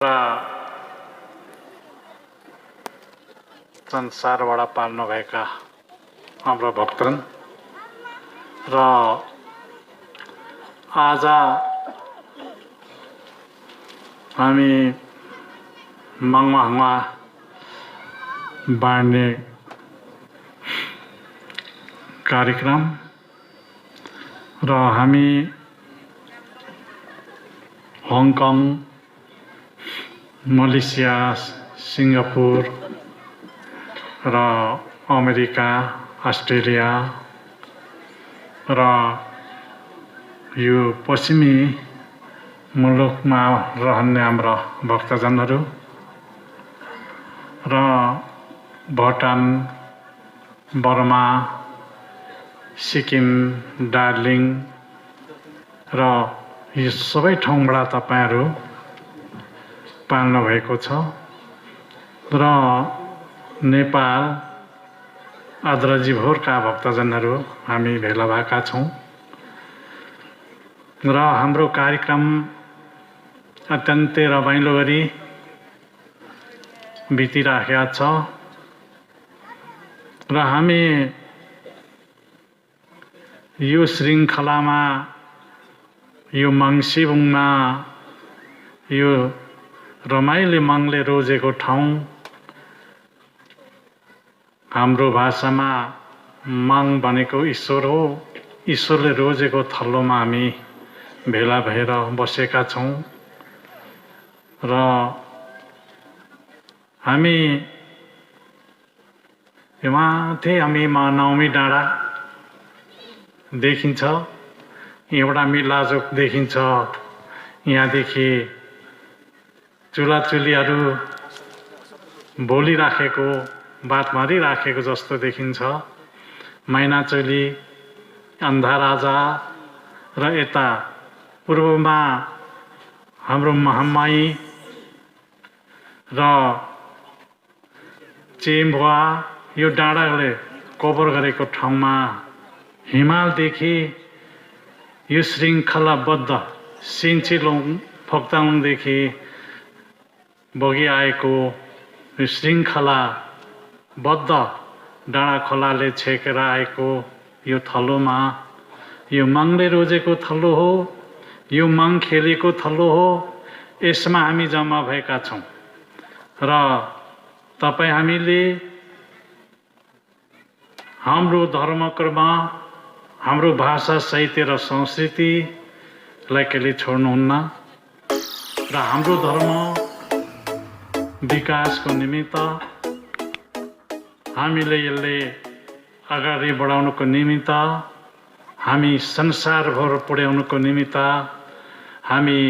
र संसारबाट पाल्नुभएका हाम्रो भक्तजन र आज हामी मङमाहमा बाँड्ने कार्यक्रम र हामी हङकङ, मलेसिया, सिङ्गापुर र अमेरिका, अस्ट्रेलिया र यो पश्चिमी मुलुकमा रहने हाम्रा भक्तजनहरू र भुटान, बर्मा, सिक्किम, दार्जिलिङ र यो सबै ठाउँबाट तपाईहरु पाल्नु भएको छ र नेपाल आद्रजीभरका भक्तजनहरू हामी भेला भएका छौं र हाम्रो कार्यक्रम अत्यन्तै रमाइलो गरी बितिराखेको छ र हामी यो श्रृङ्खलामा यो मङ्सिबुङमा यो रमाइलो मङले रोजेको ठाउँ हाम्रो भाषामा मङ भनेको ईश्वर हो। ईश्वरले रोजेको थलोमा हामी भेला भएर बसेका छौं र हामी माथि हामी नवमी डाँडा देखिन्छ, एउटा मिलाजोक देखिन्छ, यहाँदेखि चुलाचुलीहरू बोलिराखेको बात मारिराखेको जस्तो देखिन्छ। मैनाचुली, अन्धाराजा र यता पूर्वमा हाम्रो महामाई र चेम्बुवा यो डाँडाले कभर गरेको ठाउँमा हिमालदेखि यो श्रृङ्खलाबद्ध सिन्चेलोङ फोक्ताङदेखि बगिआएको यो श्रृङ्खलाबद्ध डाँडा खोलाले छेकेर आएको यो थलोमा यो मङले रोजेको थलो हो, यो मङ खेलेको थलो हो। यसमा हामी जम्मा भएका छौं र तपाई हामीले हाम्रो धर्मकर्म, हाम्रो भाषा, साहित्य र संस्कृतिलाई कहिले छोड्नुहुन्न र हाम्रो धर्म विकासको निमित्त हामीले यसले अगाडि बढाउनको निमित्त, हामी संसारभर पुर्याउनको निमित्त हामी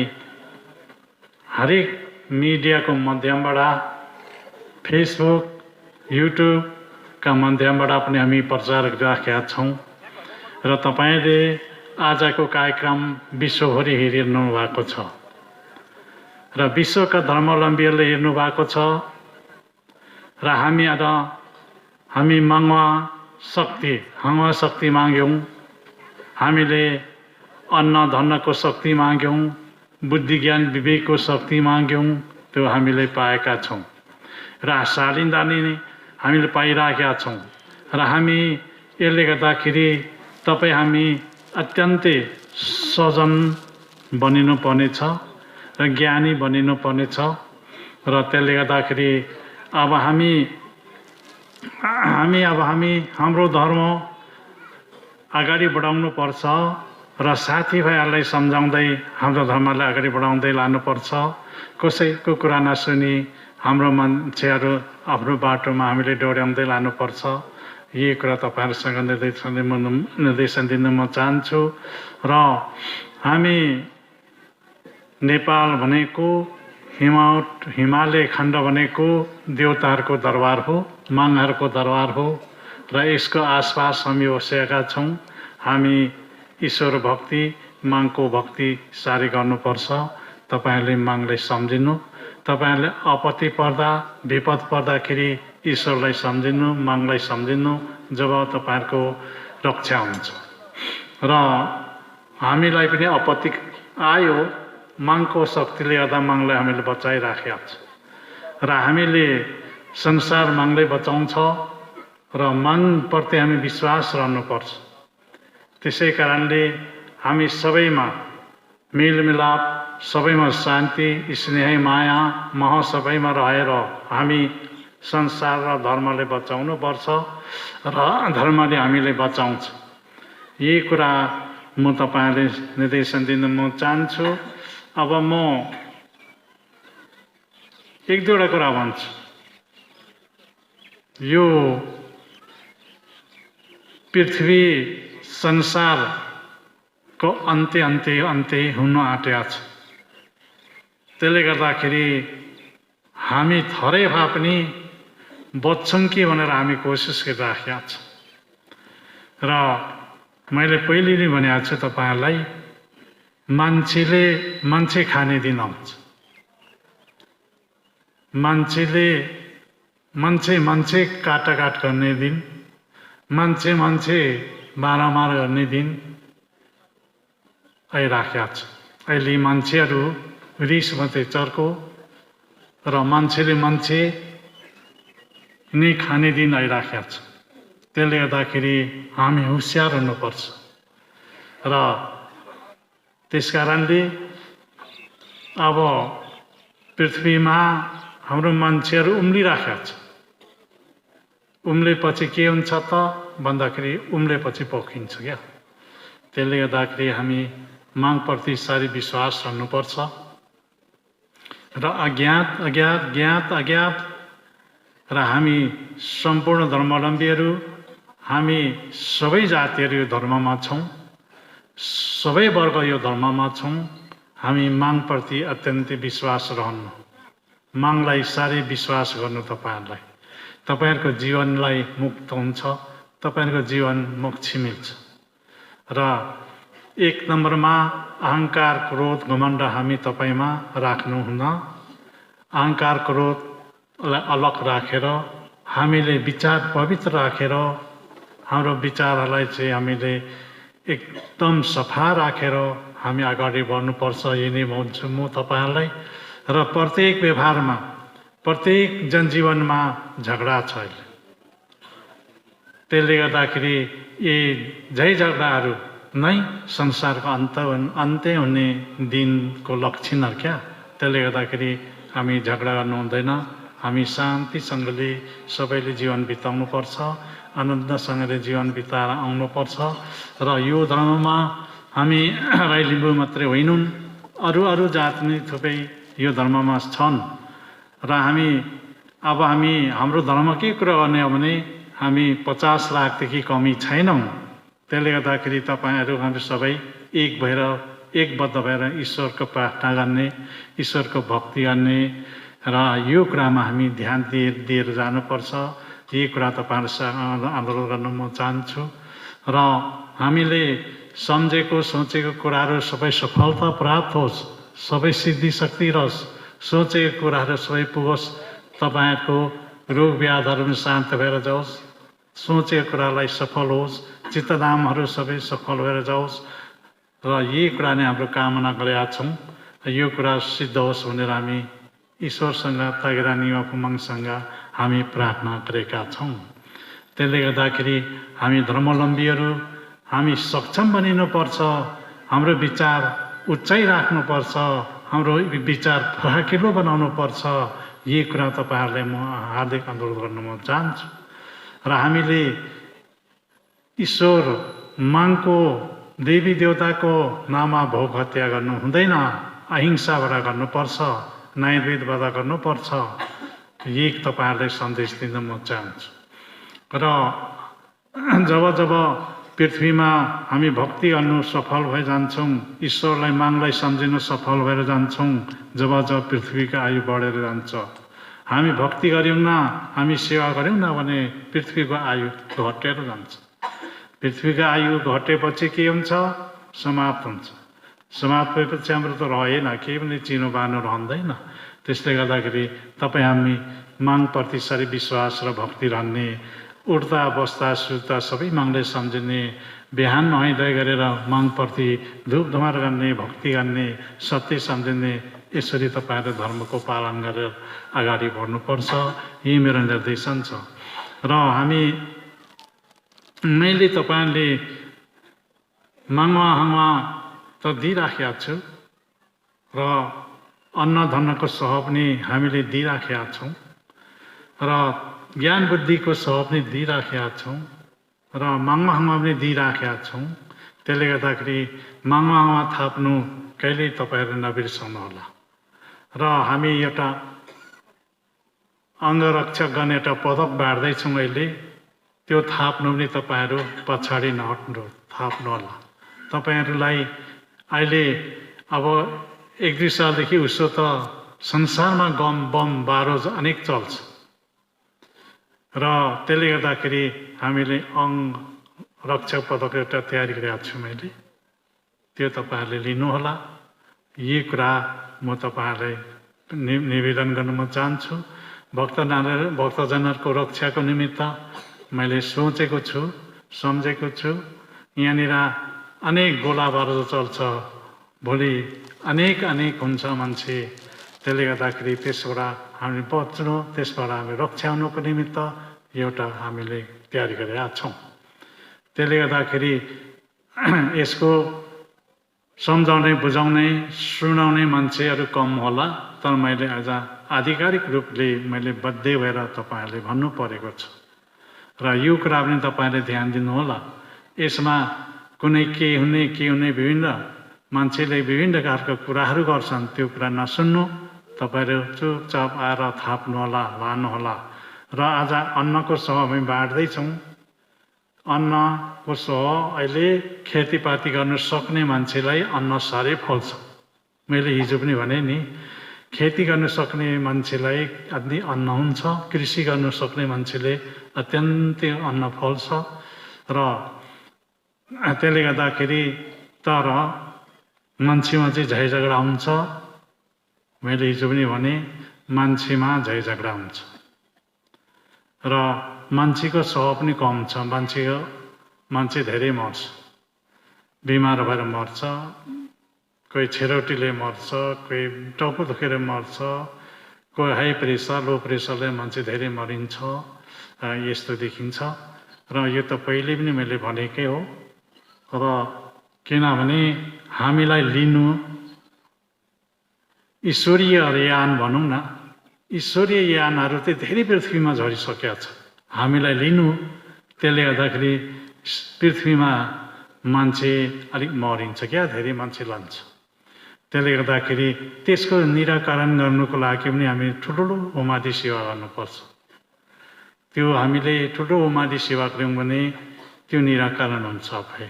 हरेक मिडियाको माध्यमबाट, फेसबुक, युट्युबका माध्यमबाट पनि हामी प्रचार गरिराखेका छौं र तपाईले आजको कार्यक्रम विश्वभरि हेरिरहनु भएको छ र विश्वका धर्मावलम्बीहरूले हेर्नु भएको छ र हामी मङमा शक्ति माग्यौं, हामीले अन्न धनको शक्ति माग्यौं, बुद्धि ज्ञान विवेकको शक्ति माग्यौं, त्यो हामीले पाएका छौं र शालीनता नै हामीले पाइराखेका छौं र हामी यसले गर्दाखेरि तपाई हामी अत्यन्तै सजन बनिनु पर्नेछ र ज्ञानी बनिनु पर्नेछ र त्यसले गर्दाखेरि अब हामी हाम्रो धर्म अगाडि बढाउनु पर्छ र साथीभाइहरूलाई सम्झाउँदै हाम्रो धर्मलाई अगाडि बढाउँदै लानुपर्छ। कसैको कुरा नसुनी हाम्रो मान्छेहरू आफ्नो बाटोमा हामीले डोर्याउँदै लानुपर्छ। यही कुरा तपाईहरुसँग निर्देशन दिन म चाहन्छु र हामी नेपाल भनेको हिमालय खण्ड भनेको देवताहरूको दरबार हो, मङहरूको दरबार हो र यसको आसपास हामी बसेका छौं। हामी ईश्वर भक्ति, मङको भक्ति सारी गर्नुपर्छ। तपाईहरुले मङलाई सम्झिनु, तपाईहरुले आपत्ति पर्दा, विपद पर्दाखेरि ईश्वरलाई सम्झिनु, मङलाई सम्झिनु, जब तपाईहरुको रक्षा हुन्छ र हामीलाई पनि आपत्ति आयो मागको शक्तिले गर्दा मागलाई हामीले बचाइराखेका छ र हामीले संसार मागले बचाउँछ र मागप्रति हामी विश्वास रहनुपर्छ। त्यसै कारणले हामी सबैमा मेलमिलाप, सबैमा शान्ति, स्नेह, माया, मोह सबैमा रहेर हामी संसार र धर्मले बचाउनुपर्छ र धर्मले हामीले बचाउँछ। यही कुरा म तपाईहरुले निर्देशन दिन म चाहन्छु। अब म एक दुईवटा कुरा भन्छु। यो पृथ्वी संसारको अन्त्य हुन आँटेको छ। त्यसले गर्दाखेरि हामी थोरै भए पनि बच्छौँ कि भनेर हामी कोसिस गरिराखेका छौँ। र मैले पहिले नै भनेको छु तपाईहरुलाई, मान्छे खाने दिन आउँछ। मान्छे काटाकाट गर्ने दिन, मान्छे मारामार गर्ने दिन आइराखेका छ। अहिले मान्छेहरू रिस मात्रै चर्को र मान्छेले मान्छे नै खाने दिन आइराखेका छ। त्यसले गर्दाखेरि हामी होशियार हुनुपर्छ र त्यसकारणले अब पृथ्वीमा हाम्रो मान्छेहरू उम्लिराखेका छ। उम्लेपछि के हुन्छ त भन्दाखेरि उम्लेपछि पोखिन्छ क्या। त्यसले गर्दाखेरि हामी मागप्रति साह्रै विश्वास राख्नुपर्छ र अज्ञात र हामी सम्पूर्ण धर्मावलम्बीहरू, हामी सबै जातिहरू यो धर्ममा छौँ, सबै वर्ग यो धर्ममा छौँ। हामी मागप्रति अत्यन्तै विश्वास रहनु, मागलाई साह्रै विश्वास गर्नु। तपाईहरुको जीवनलाई मुक्त हुन्छ, तपाईहरुको जीवन मोक्ष मिल्छ। र एक नम्बरमा अहंकार, क्रोध, घमण्ड हामी तपाईमा राख्नुहुन्न। अहंकार, क्रोधलाई अलग राखेर हामीले विचार पवित्र राखेर हाम्रो विचारहरूलाई चाहिँ हामीले एकदम सफा राखेर हामी अगाडि बढ्नुपर्छ। यही नै भन्छु म तपाईहरुलाई। र प्रत्येक व्यवहारमा, प्रत्येक जनजीवनमा झगडा छ। त्यसले गर्दाखेरि यी झगडाहरू नै संसारको अन्त्य हुने दिनको लक्षण क्या। त्यसले गर्दाखेरि हामी झगडा गर्नु हुँदैन। हामी शान्तिसँगले सबैले जीवन बिताउनुपर्छ, आनन्दसँगले जीवन बिताएर आउनुपर्छ। र यो धर्ममा हामी राई लिम्बू मात्रै होइनौँ, अरू जात पनि थुप्रै यो धर्ममा छन्। र हाम्रो धर्म के कुरा गर्ने हो भने हामी 50 लाखदेखि कमी छैनौँ। त्यसले गर्दाखेरि तपाईहरु हामी सबै एक भएर, एकबद्ध भएर ईश्वरको प्रार्थना गर्ने, ईश्वरको भक्ति गर्ने र यो कुरामा हामी ध्यान दिएर जानुपर्छ। यही कुरा तपाईहरुसँग आन्दोलन गर्न म चाहन्छु। र हामीले सम्झेको सोचेको कुराहरू सबै सफलता प्राप्त होस्, सबै सिद्धि शक्ति रहोस्, सोचेको कुराहरू सबै पुगोस्, तपाईहरुको रोग व्याधहरू पनि शान्त भएर जाओस्, सोचेको कुरालाई सफल होस्, चित्तनामहरू सबै सफल भएर जाओस्। र यही कुरा नै हाम्रो कामना गरेका छौँ। यो कुरा सिद्ध होस् भनेर हामी ईश्वरसँग, तागिरानी पुमाङसँग हामी प्रार्थना गरेका छौँ। त्यसले गर्दाखेरि हामी धर्मावलम्बीहरू हामी सक्षम बनिनुपर्छ। हाम्रो विचार उच्चाइ राख्नुपर्छ, हाम्रो विचार फराकिलो बनाउनुपर्छ। यही कुरा तपाईहरुलाई म हार्दिक अनुरोध गर्न म चाहन्छु। र हामीले ईश्वर मागको, देवी देवताको नाममा भोग हत्या गर्नु हुँदैन, अहिंसाबाट गर्नुपर्छ, न्यायवेदबाट गर्नुपर्छ। यही तपाईहरुलाई सन्देश दिन म चाहन्छु। र जब पृथ्वीमा हामी भक्ति गर्नु सफल भइ जान्छौँ, ईश्वरलाई मागलाई सम्झिनु सफल भएर जान्छौँ, जब पृथ्वीको आयु बढेर जान्छ। हामी भक्ति गर्यौँ न, हामी सेवा गर्यौँ न भने पृथ्वीको आयु घटेर जान्छ। पृथ्वीको आयु घटेपछि के हुन्छ? समाप्त हुन्छ। समाप्त भएपछि हाम्रो त रहेन, केही पनि चिनो बानो रहँदैन। त्यसले गर्दाखेरि हामी मागप्रति साह्रै विश्वास र भक्ति रहने, उठ्दा बस्दा सुत्दा सबै मागले सम्झिने बिहान नुहाइधुवाइ गरेर मङप्रति धुपधुमार गर्ने, भक्ति गर्ने, सत्य सम्झिने, यसरी तपाईँहरू धर्मको पालन गरेर अगाडि बढ्नुपर्छ। यही मेरो निर्देशन छ। र मैले तपाईँहरूले मागवा त दिइराखेका छु र अन्न धनको सह पनि हामीले दिइराखेका छौँ र ज्ञान बुद्धिको सह पनि दिइराखेका छौँ र मागवा पनि दिइराखेका छौँ। त्यसले गर्दाखेरि मागवा थाप्नु कहिल्यै तपाईँहरू नबिर्साउनु होला। र हामी एउटा अङ्गरक्षक गर्ने एउटा पदक बाँड्दैछौँ अहिले, त्यो थाप्नु पनि तपाईँहरू पछाडि नहट्नु, थाप्नु होला। तपाईँहरूलाई अहिले अब 1-2 सालदेखि उसो त संसारमा बम बारो अनेक चल्छ र त्यसले गर्दाखेरि हामीले अङ्गरक्षक पदक एउटा तयारी गरेको छु मैले, त्यो तपाईँहरूले लिनुहोला। यी कुरा म तपाईँहरूलाई निवेदन गर्न म चाहन्छु। भक्तजनहरूको रक्षाको निमित्त मैले सोचेको छु, सम्झेको छु। यहाँनिर अनेक गोला बारुद चल्छ, भोलि अनेक हुन्छ मान्छे। त्यसले गर्दाखेरि त्यसबाट हामी बच्नु, त्यसबाट हामी रक्षा हुनुको निमित्त एउटा हामीले तयारी गरेका छौँ। त्यसले गर्दाखेरि यसको सम्झाउने, बुझाउने, सुनाउने मान्छेहरू कम होला। तर मैले आज आधिकारिक रूपले मैले बद्ध भएर तपाईँहरूले भन्नु परेको छ र यो कुरा पनि तपाईँहरूले ध्यान दिनुहोला। यसमा कुनै के हुने विभिन्न मान्छेले विभिन्न प्रकारका कुराहरू गर्छन्, त्यो कुरा नसुन्नु। तपाईँहरू चुपचाप आएर थाप्नुहोला, लानुहोला। र आज अन्नको सह हामी बाँड्दैछौँ। अन्नको सह अहिले खेतीपाती गर्न सक्ने मान्छेलाई अन्न साह्रै फल्छ। मैले हिजो पनि भने नि, खेती गर्न सक्ने मान्छेलाई अन्न हुन्छ, कृषि गर्न सक्ने मान्छेले अत्यन्तै अन्न फल्छ। र त्यसले गर्दाखेरि तर मान्छेमा चाहिँ झै झगडा हुन्छ। मैले हिजो पनि भने, मान्छेमा झै झगडा हुन्छ र मान्छेको सह पनि कम छ। मान्छे धेरै मर्छ, बिमार भएर मर्छ, कोही छेरोटीले मर्छ, कोही टाउको दुखेर मर्छ, कोही हाई प्रेसर, लो प्रेसरले मान्छे धेरै मरिन्छ। यस्तो देखिन्छ र यो त पहिले पनि मैले भनेकै हो। र किनभने हामीलाई लिनु ईश्वरीय यान भनौँ न, ईश्वरीय यानहरू चाहिँ धेरै पृथ्वीमा झरिसकेका छ। हामीलाई लिनु, त्यसले गर्दाखेरि पृथ्वीमा मान्छे अलिक मरिन्छ क्या, धेरै मान्छे लान्छ। त्यसले गर्दाखेरि त्यसको निराकरण गर्नुको लागि पनि हामी ठुलो उमादि सेवा गर्नुपर्छ। त्यो हामीले ठुलो उमादि सेवा गऱ्यौँ भने त्यो निराकरण हुन्छ आफै।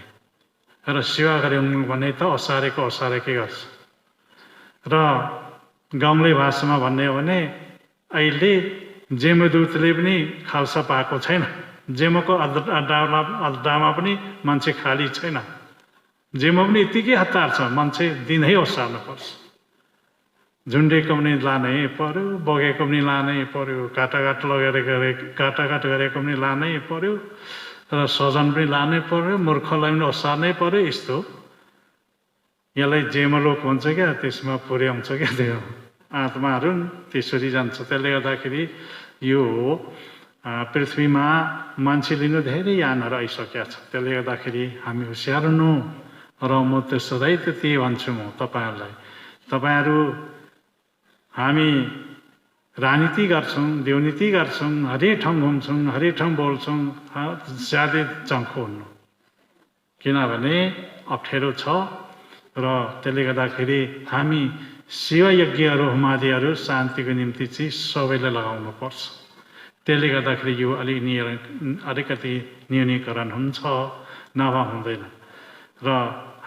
र सेवा गऱ्यौँ भने त असारेको असारेकै गर्छ। र गाउँले भाषामा भन्ने हो भने अहिले जेमदूतले पनि खालसा पाएको छैन, जेमको अड्डामा पनि मान्छे खाली छैन। जेमा पनि यत्तिकै हतार छ, मान्छे दिनै ओसार्नुपर्छ। झुन्डेको पनि लानै पर्यो, बगेको पनि लानै पर्यो, काटाकाट गरेको पनि लानै पर्यो र सजन पनि लानै पर्यो, मूर्खलाई पनि ओसार्नै पर्यो। यस्तो यसलाई जेमलोक भन्छ क्या, त्यसमा पुर्याउँछ क्या त्यो आत्माहरू त्यसरी जान्छ। त्यसले गर्दाखेरि यो पृथ्वीमा मान्छे लिनु धेरै यानहरू आइसकेका छ। त्यसले गर्दाखेरि हामी होसियार हुनु। र म त सधैँ त्यही भन्छु म तपाईँहरूलाई, तपाईँहरू हामी राजनीति गर्छौँ, देवनीति गर्छौँ, हरेक ठाउँ घुम्छौँ, हरेक ठाउँ बोल्छौँ, ज्यादै चङ्खो हुनु, किनभने अप्ठ्यारो छ। र त्यसले गर्दाखेरि हामी शिवयज्ञहरू, होमादिहरू शान्तिको निम्ति चाहिँ सबैलाई लगाउनुपर्छ। त्यसले गर्दाखेरि यो अलिकति न्यूनीकरण हुन्छ, नभए हुँदैन। र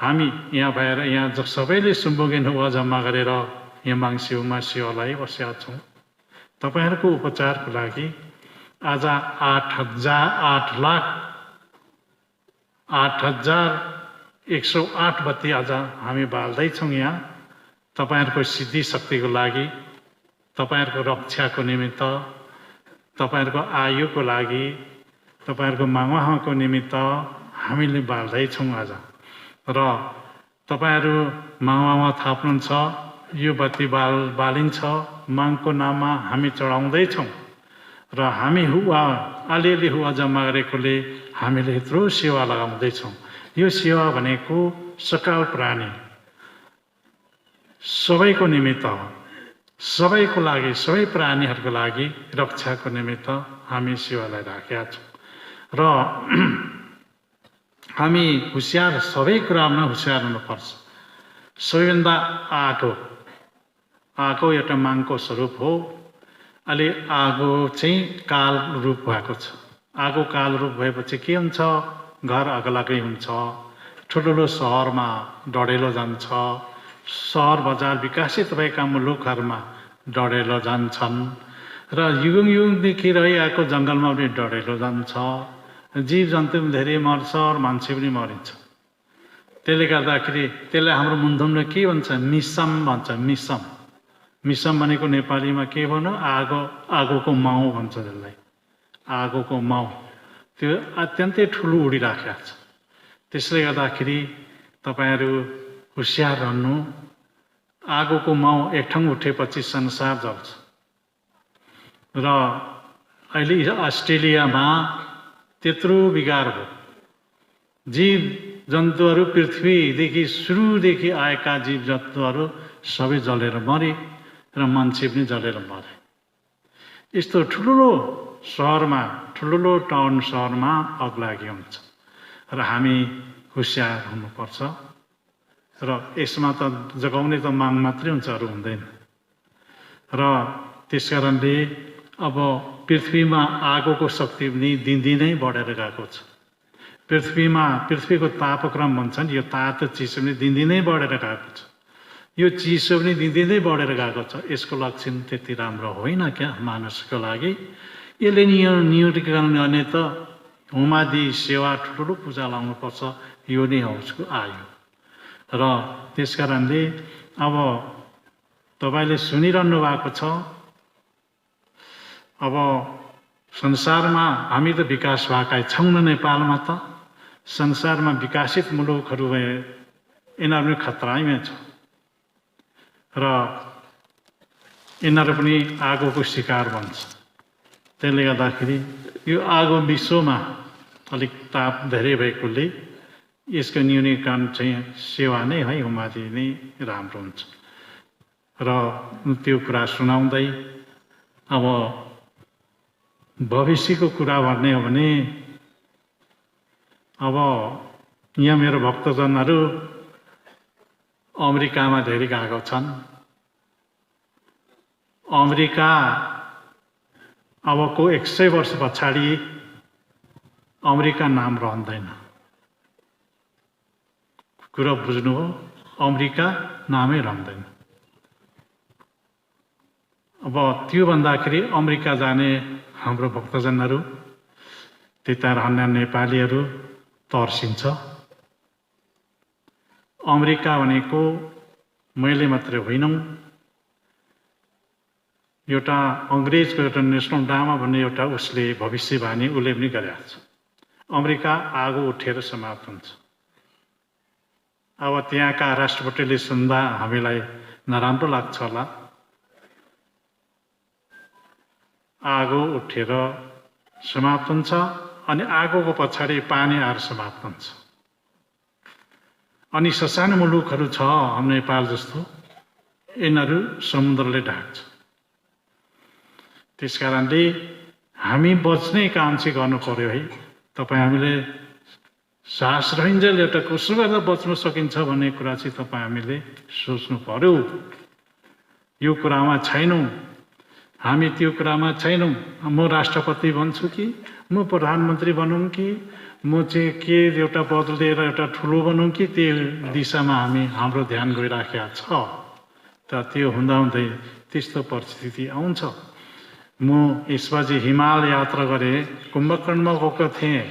हामी यहाँ भएर यहाँ सबैले सुम्बुगेन हुआ जम्मा गरेर यहाँ माङसिउमा सेवालाई बसेका छौँ। तपाईँहरूको उपचारको लागि आज 8,108 बत्ती आज हामी बाल्दैछौँ यहाँ तपाईँहरूको सिद्धि शक्तिको लागि, तपाईँहरूको रक्षाको निमित्त, तपाईँहरूको आयुको लागि, तपाईँहरूको मागवाहको निमित्त हामीले बाल्दैछौँ आज। र तपाईहरू माघमा थाप्नुहुन्छ, यो बत्ती बालिन्छ, माघको नाममा हामी चढाउँदैछौँ। र हामी हुवा अलिअलि हुवा जम्मा गरेकोले हामीले यत्रो सेवा लगाउँदैछौँ। यो सेवा भनेको सकल प्राणी सबैको निमित्त हो, सबैको लागि, सबै प्राणीहरूको लागि रक्षाको निमित्त हामी सेवालाई राखेका छौँ। र हामी होसियार, सबै कुरामा होसियार हुनुपर्छ। सबैभन्दा आगो एउटा मागको स्वरूप हो। अलि आगो चाहिँ काल रूप भएको छ। आगो काल रूप भएपछि के हुन्छ? घर अग्लाकै हुन्छ। ठुल्ठुलो सहरमा डढेलो जान्छ। सहर बजार विकसित भएका मुलुकहरूमा डढेलो जान्छन् र युगदेखि रहिआएको जङ्गलमा पनि डढेलो जान्छ। जीव जन्तु पनि धेरै मर्छ र मान्छे पनि मरिन्छ। त्यसले गर्दाखेरि त्यसलाई हाम्रो मुन्धुमले के भन्छ? मिसम भन्छ। मिसम भनेको नेपालीमा के भन्नु? आगोको माउ भन्छ त्यसलाई। आगोको माउ त्यो अत्यन्तै ठुलो उडिराखेको छ। त्यसले गर्दाखेरि तपाईहरू होसियार रहनु। आगोको माउ एक ठाउँ उठेपछि संसार जल्छ। र अहिले अस्ट्रेलियामा त्यत्रो बिगार भयो। जीव जन्तुहरू, पृथ्वीदेखि सुरुदेखि आएका जीव जन्तुहरू सबै जलेर मरे र मान्छे पनि जलेर मरे। यस्तो ठुलो सहरमा, ठुलो टाउन सहरमा अग्लागी हुन्छ र हामी होसियार हुनुपर्छ। र यसमा त जगाउने त माग मात्रै हुन्छ, अरू हुँदैन। र त्यस कारणले अब पृथ्वीमा आगोको शक्ति पनि दिनदिनै बढेर गएको छ। पृथ्वीको तापक्रम भन्छ नि, यो तातो चिसो पनि दिनदिनै बढेर गएको छ। यो चिसो पनि दिनदिनै बढेर गएको छ। यसको लक्षण त्यति राम्रो होइन क्या मानिसको लागि। यसले न्यूनीकरण गर्ने त होमादि सेवा, ठुलो पूजा लाउनुपर्छ। यो नै हो उसको आयु। र त्यस कारणले अब तपाईले सुनिरहनु भएको छ। अब संसारमा हामी त विकास भएकै छौँ न। नेपालमा त संसारमा विकसित मुलुकहरू भए यिनीहरू पनि खतरामै छ र यिनीहरू पनि आगोको शिकार बन्छ। त्यसले गर्दाखेरि यो आगो विश्वमा अलिक ताप धेरै भएकोले यसको न्यूनीकरण चाहिँ सेवा नै है, होमादि नै राम्रो हुन्छ। र त्यो कुरा सुनाउँदै अब भविष्यको कुरा भन्ने हो भने अब यहाँ मेरो भक्तजनहरू अमेरिकामा धेरै गएका छन्। अमेरिका अबको 100 वर्ष पछाडि अमेरिका नाम रहँदैन। कुरा बुझ्नु हो, अमेरिका नामै रहँदैन। अब त्यो भन्दाखेरि अमेरिका जाने हाम्रो भक्तजनहरू, त्यता रहने नेपालीहरू तर्सिन्छ। अमेरिका भनेको मैले मात्रै होइन, एउटा अङ्ग्रेजको एउटा नेसनल ड्रामा भन्ने एउटा उसले भविष्यवाणी उसले पनि गरेको छ। अमेरिका आगो उठेर समाप्त हुन्छ। अब त्यहाँका राष्ट्रपतिले सुन्दा हामीलाई नराम्रो लाग्छ होला। आगो उठेर समाप्त हुन्छ अनि आगोको पछाडि पानी आएर समाप्त हुन्छ। अनि ससानो मुलुकहरू छ हाम्रो नेपाल जस्तो, यिनीहरू समुद्रले ढाक्छ। त्यस कारणले हामी बच्ने काम चाहिँ गर्नु पर्यो है। तपाईँ हामीले साहस रहन्जेल एउटा कसो गर्दा बच्न सकिन्छ भन्ने कुरा चाहिँ तपाईँ हामीले सोच्नु पर्यो। यो कुरामा छैनौँ हामी, त्यो कुरामा छैनौँ। म राष्ट्रपति बन्छु कि म प्रधानमन्त्री बनौँ कि म चाहिँ के एउटा पद लिएर एउटा ठुलो बनौँ कि, त्यो दिशामा हाम्रो ध्यान गइराखेको छ। त त्यो हुँदाहुँदै त्यस्तो परिस्थिति आउँछ। म यसपछि हिमाल यात्रा गरेँ, कुम्भकर्णमा गएको थिएँ,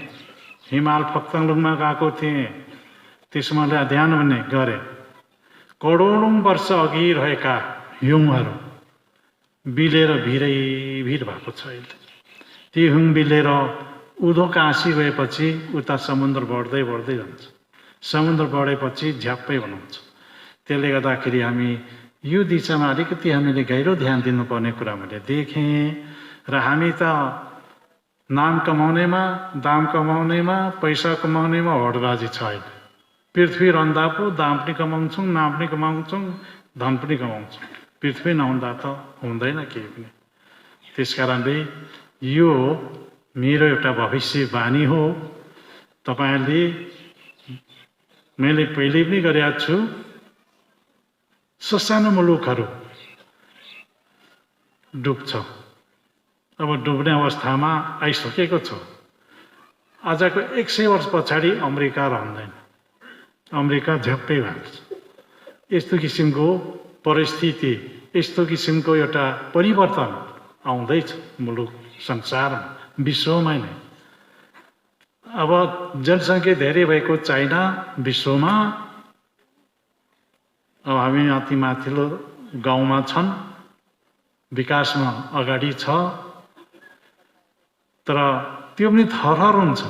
हिमाल फक्ताङलुङमा गएको थिएँ। त्यसमा ध्यान भन्ने गरेँ, करोडौँ वर्ष अघि रहेका हिउँहरू बिलेर भिर भएको छ। अहिले त्यो हिउँ बिलेर उँधो काँसी गएपछि उता समुद्र बढ्दै बढ्दै जान्छ। समुद्र बढेपछि झ्याप्पै बनाउँछ। त्यसले गर्दाखेरि हामी यो दिशामा अलिकति हामीले गहिरो ध्यान दिनुपर्ने कुरा मैले देखेँ। र हामी त नाम कमाउनेमा, दाम कमाउनेमा, पैसा कमाउनेमा होडबाजी छ अहिले। पृथ्वी रहँदा पो दाम पनि कमाउँछौँ, नाम पनि कमाउँछौँ, धन पनि कमाउँछौँ। पृथ्वी नहुँदा त हुँदैन केही पनि। त्यस कारणले यो मेरो एउटा भविष्यवाणी हो। तपाईहरुले मैले पहिले पनि गरेको छु, ससानो मुलुकहरू डुब्छ। अब डुब्ने अवस्थामा आइसकेको छ। आजको 100 वर्ष पछाडि अमेरिका रहँदैन, अमेरिका झ्याप्पै भएको छ। यस्तो किसिमको परिस्थिति, यस्तो किसिमको एउटा परिवर्तन आउँदैछ मुलुक संसारमा, विश्वमै नै। अब जनसङ्ख्या धेरै भएको चाइना विश्वमा अब हामी अति माथिल्लो गाउँमा छन्, विकासमा अगाडि छ, तर त्यो पनि थरथर हुन्छ।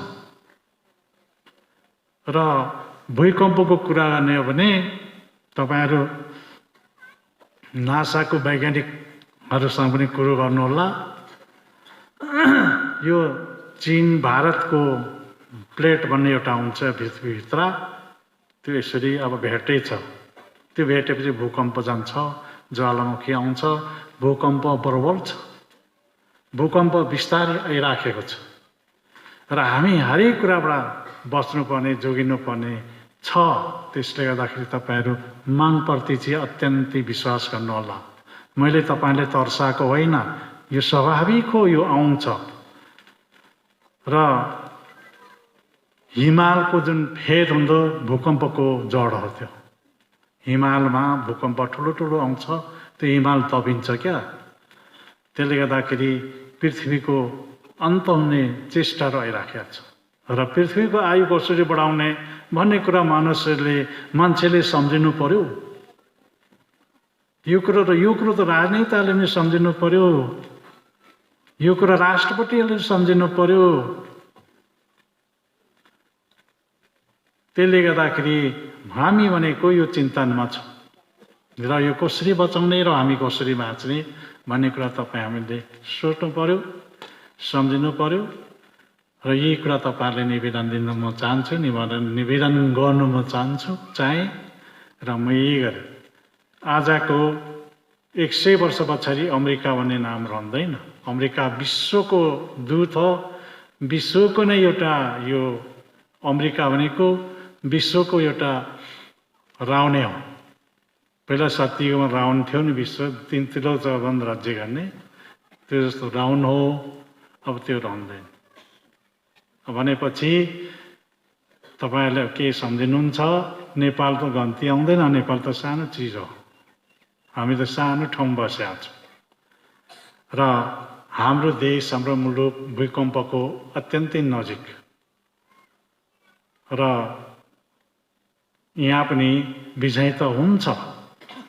र भूकम्पको कुरा गर्ने हो भने तपाईहरु नासाको वैज्ञानिकहरुसँग पनि कुरो गर्नुहोला। यो चीन भारतको प्लेट भन्ने एउटा हुन्छ पृथ्वीभित्र, त्यो यसरी अब भेटै छ। त्यो भेटेपछि भूकम्प जान्छ, ज्वालामुखी आउँछ, भूकम्प बरोबर छ। भूकम्प बिस्तारै आइराखेको छ र हामी हरेक कुराबाट बच्नुपर्ने, जोगिनुपर्ने छ। त्यसले गर्दाखेरि तपाईहरु मागप्रति चाहिँ अत्यन्तै विश्वास गर्नुहोला। मैले तपाईले तर्साएको होइन, यो स्वाभाविक हो, यो आउँछ। र हिमालको जुन फेद हुँदो भूकम्पको जड हो त्यो। हिमालमा भूकम्प ठुलो ठुलो आउँछ, त्यो हिमाल दबिन्छ क्या। त्यसले गर्दाखेरि पृथ्वीको अन्त हुने चेष्टाहरू आइराखेको छ। र पृथ्वीको आयु कसरी बढाउने भन्ने कुरा मान्छेले सम्झिनु पर्यो। यो कुरो त राजनेताले पनि सम्झिनु पर्यो, यो कुरा राष्ट्रपतिले सम्झिनु पर्यो। त्यसले गर्दाखेरि हामी भनेको यो चिन्तनमा छ र यो कसरी बचाउने र हामी कसरी बाँच्ने भन्ने कुरा तपाईँ हामीले सोच्नु पर्यो, सम्झिनु पर्यो। र यही कुरा तपाईहरुले निवेदन दिन म चाहन्छु, निवेदन गर्नु म चाहे। र म यही गरेँ। आजको 100 वर्ष पछाडि अमेरिका भन्ने नाम रहँदैन। अमेरिका विश्वको दूत हो, विश्वको नै एउटा, यो अमेरिका भनेको विश्वको एउटा रावणे हो। पहिला सत्ययुगमा रावण थियो नि, विश्व 3 त्रिलोचन राज्य गर्ने, त्यो जस्तो रावण हो। अब त्यो रहँदैन। भनेपछि तपाईहरुले के सम्झिनुहुन्छ? नेपाल त गन्ती आउँदैन, नेपाल त सानो चिज हो। हामी त सानो ठाउँमा बसेका छौँ र हाम्रो देश, हाम्रो मुलुक भूकम्पको अत्यन्तै नजिक। र यहाँ पनि विजय त हुन्छ,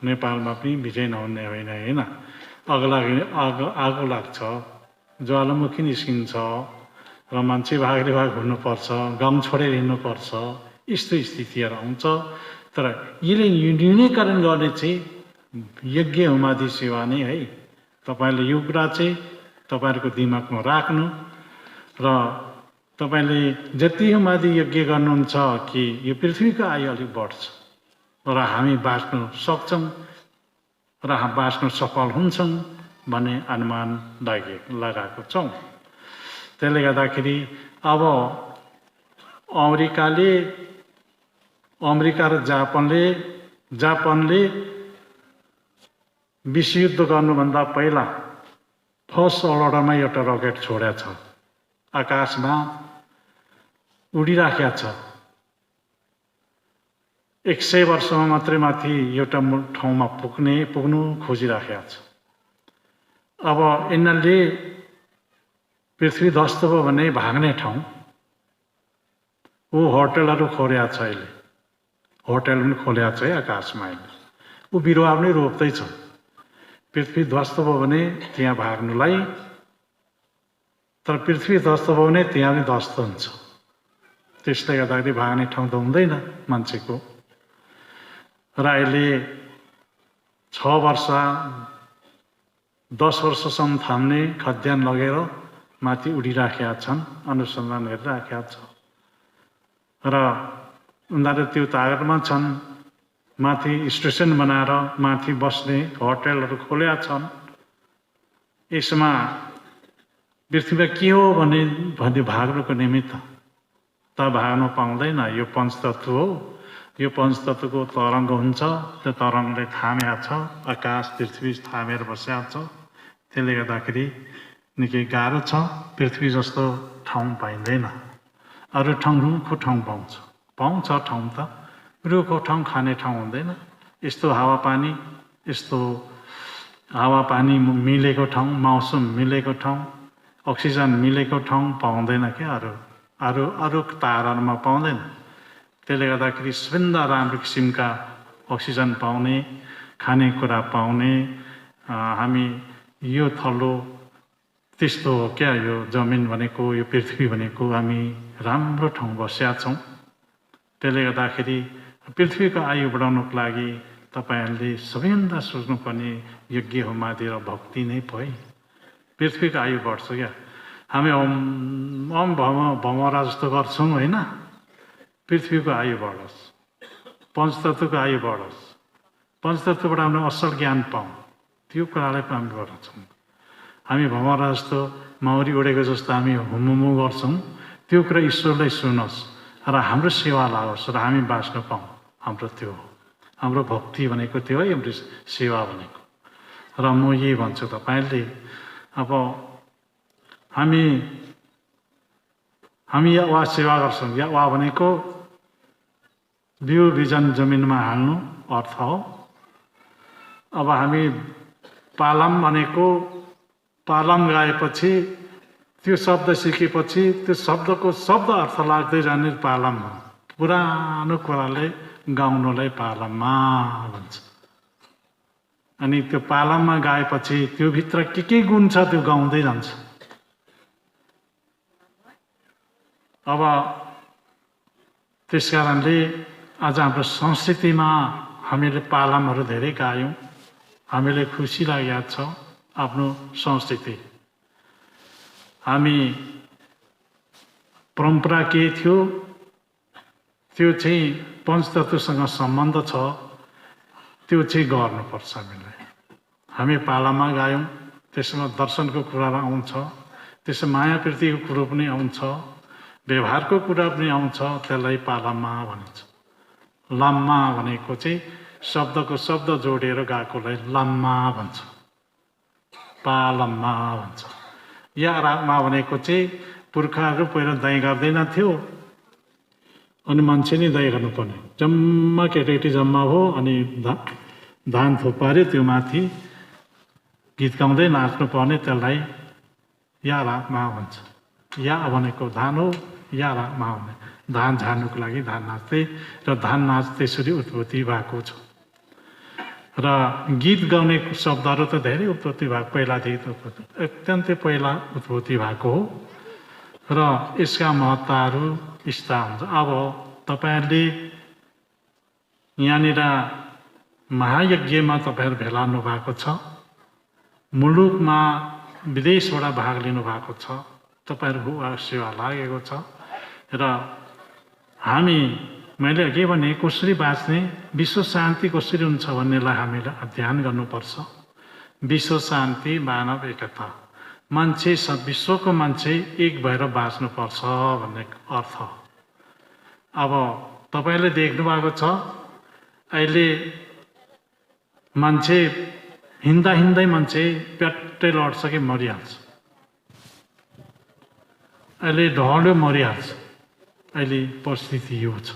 नेपालमा पनि विजय नहुने होइन हैन। आगो लाग्छ, ज्वालामुखी निस्किन्छ र मान्छे भागले भाग हुनुपर्छ, गाउँ छोडेर हिँड्नुपर्छ, यस्तो स्थितिहरू आउँछ। तर यसले न्यूनीकरण गर्ने चाहिँ यज्ञ उमादि सेवा नै है। तपाईले यो कुरा चाहिँ तपाईहरुको दिमागमा राख्नु र तपाईले जति उमादि यज्ञ गर्नुहुन्छ कि यो पृथ्वीको आयु अलिक बढ्छ र हामी बाँच्न सक्छौं र हामी बाँच्न सफल हुन्छौं भन्ने अनुमान लगाएको छौं। त्यसले गर्दाखेरि अब अमेरिका र जापानले विश्वयुद्ध गर्नुभन्दा पहिला फर्स्ट अर्डरमा एउटा रकेट छोडेको छ, आकाशमा उडिराखेको छ। 100 वर्षमा मात्रै माथि एउटा ठाउँमा पुग्नु खोजिराखेको छ। अब यिनीहरूले पृथ्वी ध्वस्त भयो भने भाग्ने ठाउँ होटलहरू खोलेको छ। अहिले होटल पनि खोलेको छ है आकाशमा। अहिले बिरुवा पनि रोप्दैछ। पृथ्वी ध्वस्त भयो भने त्यहाँ भाग्नुलाई तर पृथ्वी ध्वस्त भयो भने त्यहाँ पनि ध्वस्त हुन्छ। त्यसले गर्दाखेरि भाग्ने ठाउँ त हुँदैन मान्छेको। र अहिले 6 वर्ष 10 वर्षसम्म थाम्ने खद्यान लगेर माथि उडिराखेका छन्, अनुसन्धान गरिराखेका छ। र उनीहरू त्यो तागतमा छन्, माथि स्टेसन बनाएर माथि बस्ने होटलहरू खोलेका छन्। यसमा पृथ्वीमा के हो भने भाग्नुको निमित्त त भाग्नु पाउँदैन। यो पञ्चतत्व हो, यो पञ्चतत्वको तरङ्ग हुन्छ, त्यो तरङ्गले थामेको छ, आकाश पृथ्वी थामेर बसेको छ। त्यसले गर्दाखेरि निकै गाह्रो छ। पृथ्वी जस्तो ठाउँ पाइँदैन। अरू ठाउँ रुखो ठाउँ पाउँछ ठाउँ त, रुखो ठाउँ खाने ठाउँ हुँदैन। यस्तो हावापानी मिलेको ठाउँ, मौसम मिलेको ठाउँ, अक्सिजन मिलेको ठाउँ पाउँदैन क्या। अरू ताराहरूमा पाउँदैन। त्यसले गर्दाखेरि सबभन्दा राम्रो किसिमका अक्सिजन पाउने, खानेकुरा पाउने हामी यो थलो त्यस्तो हो क्या। यो जमिन भनेको, यो पृथ्वी भनेको हामी राम्रो ठाउँ बसेका छौँ। त्यसले गर्दाखेरि पृथ्वीको आयु बढाउनको लागि तपाईहरूले सबैभन्दा सोच्नुपर्ने यज्ञ होमादि र भक्ति नै भयो। पृथ्वीको आयु बढ्छ क्या। हामी ओम भमरा जस्तो गर्छौँ होइन, पृथ्वीको आयु बढोस्, पञ्चतत्वको आयु बढोस्, पञ्चतत्वबाट हामीले असल ज्ञान पाऊँ, त्यो कुरालाई हामी गर्छौँ। हामी भमरा जस्तो मौरी उडेको जस्तो हामी हुमुमु गर्छौँ, त्यो कुरा ईश्वरलाई सुनोस् र हाम्रो सेवा लागोस् र हामी बाँच्न पाऊँ। हाम्रो त्यो हो, हाम्रो भक्ति भनेको त्यो है, हाम्रो सेवा भनेको। र म यही भन्छु तपाईँले, अब हामी वा सेवा गर्छौँ। या वा भनेको बिउ बिजन जमिनमा हाल्नु अर्थ हो। अब हामी पालम भनेको, पालम गाएपछि त्यो शब्द सिकेपछि त्यो शब्दको शब्द अर्थ लाग्दै जाने पालम हो। पुरानो कुराले गाउनुलाई पालममा भन्छ। अनि त्यो पालममा गाएपछि त्यो भित्र के गुण छ त्यो गाउँदै जान्छ। अब त्यस कारणले आज हाम्रो संस्कृतिमा हामीले पालमहरू धेरै गायौँ। हामीले खुसी लागेको छ आफ्नो संस्कृति। हामी परम्परा के थियो त्यो चाहिँ पञ्चतत्वसँग सम्बन्ध छ, त्यो चाहिँ गर्नुपर्छ हामीले। हामी पालामा गायौँ, त्यसमा दर्शनको कुराहरू आउँछ, त्यसमा माया प्रीतिको कुरो पनि आउँछ, व्यवहारको कुरा पनि आउँछ। त्यसलाई पालामा भनिन्छ। लम्मा भनेको चाहिँ शब्दको शब्द जोडेर गाएकोलाई लम्मा भन्छ, पालम्मा भन्छ। या रागमा भनेको चाहिँ पुर्खाहरू पहिला दाइँ गर्दैन थियो, अनि मान्छे नै दाइँ गर्नुपर्ने। जम्मा केटाकेटी जम्मा हो, अनि धान थुपार्यो, त्यो माथि गीत गाउँदै नाच्नु पर्ने, त्यसलाई या रागमा भन्छ। या भनेको धान हो, या रागमा भने धान झार्नुको लागि धान नाच्दै, र धान नाच त्यसरी उत्पत्ति भएको छ। र गीत गाउने शब्दहरू त धेरै उत्पत्ति भएको, पहिलादेखि अत्यन्तै पहिला उत्पत्ति भएको हो। र यसका महत्त्वहरू यस्ता हुन्छ। अब तपाईँहरूले यहाँनिर महायज्ञमा तपाईँहरू भेला हुनुभएको छ, मुलुकमा विदेशबाट भाग लिनुभएको छ, तपाईँहरूको सेवा लागेको छ। र मैले के भने कसरी बाँच्ने, विश्व शान्ति कसरी हुन्छ भन्नेलाई हामीले अध्ययन गर्नुपर्छ। विश्व शान्ति, मानव एकता, मान्छे विश्वको मान्छे एक भएर बाँच्नुपर्छ भन्ने अर्थ। अब तपाईँले देख्नु भएको छ अहिले मान्छे हिँड्दै मान्छे प्याट्टै लड्छ कि मरिहाल्छ। अहिले ढल्यो मरिहाल्छ। अहिले परिस्थिति यो छ।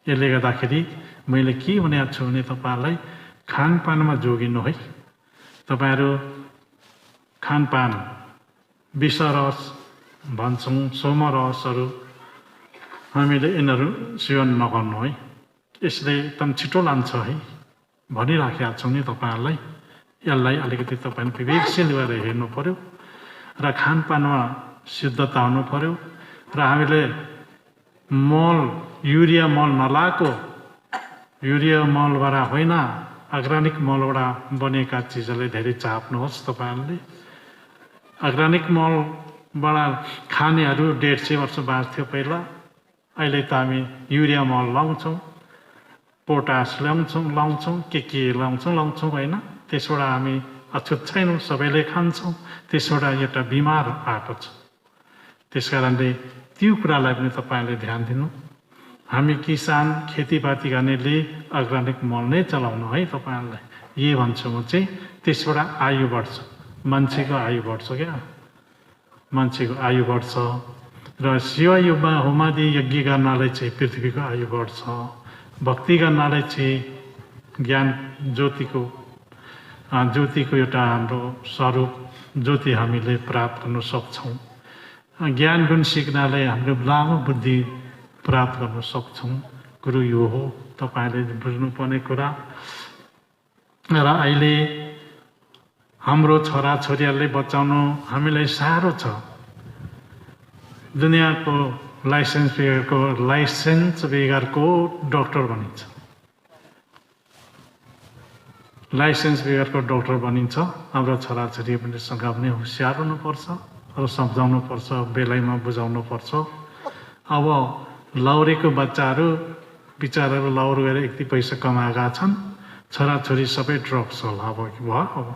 यसले गर्दाखेरि मैले के भनेको छु भने तपाईँहरूलाई खानपानमा जोगिनु है। तपाईँहरू खानपान विषरस भन्छौँ, सोमरसहरू हामीले यिनीहरू सेवन नगर्नु है। यसले एकदम छिटो लान्छ है भनिराखेका छौँ नि तपाईँहरूलाई। यसलाई अलिकति तपाईँ विवेकशील गरेर हेर्नु पर्यो। र खानपानमा शुद्धता हुनु पर्यो र हामीले मल युरिया मल नलाएको युरिया मलबाट होइन अर्ग्यानिक मलबाट बनेका चिजहरूले धेरै चाप्नुहोस् तपाईहरुले अर्ग्यानिक मलबाट खानेहरू 150 वर्ष बाँच्थ्यो पहिला अहिले त हामी युरिया मल लाउँछौं पोटास लाउँछौं के लाउँछौं हैन त्यसबाट हामी अछुत छैनौं सबैले खान्छौं त्यसबाट एउटा बिमार आएको छ त्यसकारणले त्यो कुरालाई पनि तपाईहरुले ध्यान दिनु हामी किसान खेतीपाती गर्नेले अर्ग्यानिक मल नै चलाउनु है तपाईहरुलाई यही भन्छु म चाहिँ त्यसबाट आयु बढ्छ मान्छेको आयु बढ्छ क्या मान्छेको आयु बढ्छ र शिव युगमा होमादि यज्ञ गर्नाले चाहिँ पृथ्वीको आयु बढ्छ भक्ति गर्नाले चाहिँ ज्ञान ज्योतिको एउटा हाम्रो स्वरूप ज्योति हामीले प्राप्त गर्न सक्छौं ज्ञान गुण सिक्नाले हाम्रो लामो बुद्धि प्राप्त गर्न सक्छौं गुरु यो हो तपाईहरुले बुझ्नुपर्ने कुरा र अहिले हाम्रो छोराछोरीहरुले बचाउनु हामीलाई साह्रो छ दुनियाको लाइसेन्स बेगरको डाक्टर बनिन्छ लाइसेन्स बेगरको डाक्टर बनिन्छ हाम्रो छोराछोरी पनि सँगै पनि होशियार हुनुपर्छ र सम्झाउनु पर्छ बेलायमा बुझाउनु पर्छ अब लौरेको बच्चाहरू बिचाराहरू लौरो गरेर यति पैसा कमाएका छन् छोराछोरी सबै ड्रग्स होला अब अब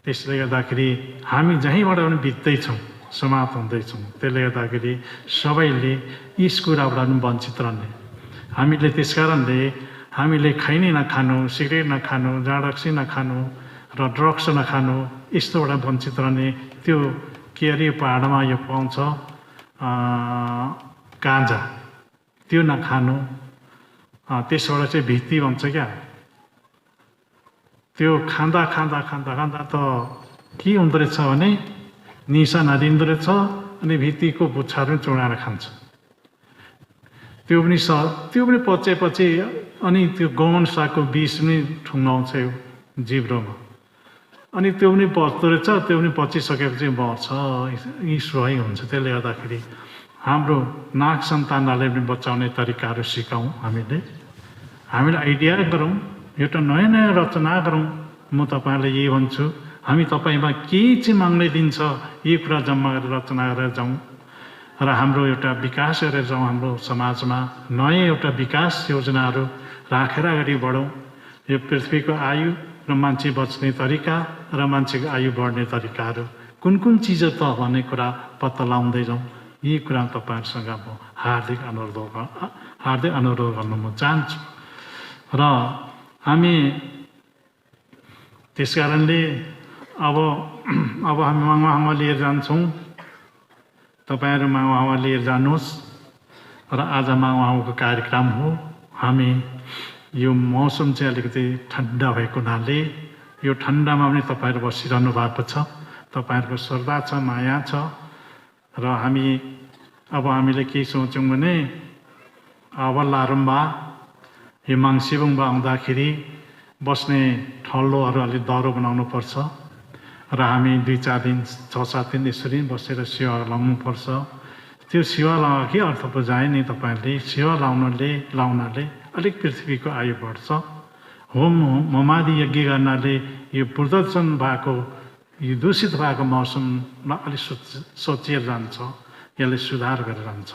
त्यसले गर्दाखेरि हामी जहीँबाट पनि बित्दैछौँ समाप्त हुँदैछौँ त्यसले गर्दाखेरि सबैले यस कुराबाट पनि वञ्चित रहने हामीले त्यसकारणले हामीले खैनी नखानु सिगरेट नखानु जाँडक्सी नखानु र ड्रग्स नखानु यस्तोबाट वञ्चित रहने त्यो के अरे पहाडमा यो पाउँछ गाँजा त्यो नखानु त्यसबाट चाहिँ भित्ती भन्छ क्या त्यो खाँदा त के हुँदो रहेछ भने निसा नदिँदो रहेछ अनि भित्तीको बुच्छाहरू चुडाएर खान्छ त्यो पनि पचेपछि अनि त्यो गौन सागको विष पनि ठुङ्गाउँछ यो जिब्रोमा अनि त्यो पनि पच्दो रहेछ त्यो पनि पचिसकेपछि मर्छ यी सही हुन्छ त्यसले गर्दाखेरि हाम्रो नाक सन्तानलाई पनि बचाउने तरिकाहरू सिकाउँ हामीले आइडिया गरौँ एउटा नयाँ रचना गरौँ म तपाईहरुलाई यही भन्छु हामी तपाईमा के चाहिँ माग्ने दिन्छ यी कुरा जम्मा गरेर रचना गरेर जाउँ र हाम्रो एउटा विकास गरेर जाउँ हाम्रो समाजमा नयाँ एउटा विकास योजनाहरू राखेर अगाडि बढौँ यो पृथ्वीको आयु र मान्छे बच्ने तरिका र मान्छेको आयु बढ्ने तरिकाहरू कुन चिज त भन्ने कुरा पत्ता लगाउँदै जाउँ यी कुरा तपाईहरुसँग म हार्दिक अनुरोध गर्न म चाहन्छु र हामी त्यसकारणले अब हामी माङवा लिएर जान्छौँ तपाईहरु माङवा लिएर जानुहोस् र आज माङवाको कार्यक्रम हो हामी यो मौसम चाहिँ अलिकति ठन्डा भएको हुनाले यो ठन्डामा पनि तपाईहरु बसिरहनु भएको छ तपाईहरुको श्रद्धा छ माया छ र हामीले के सोच्यौं भने अब लारुम्बा यो माङसिबुङमा आउँदाखेरि बस्ने ठल्लोहरू अलि दह्रो बनाउनु पर्छ र हामी 2-4 दिन 6-7 दिन यसरी बसेर सेवा लाउनु पर्छ त्यो सेवा लाउन के अर्थ बुझाए नि तपाईहरुले सेवा लाउनाले अलिक पृथ्वीको आयु बढ्छ होमादि यज्ञ गर्नाले यो प्रदूषण भएको यो दूषित भएको मौसमलाई अलि सोचिएर जान्छ यसले सुधार गरेर जान्छ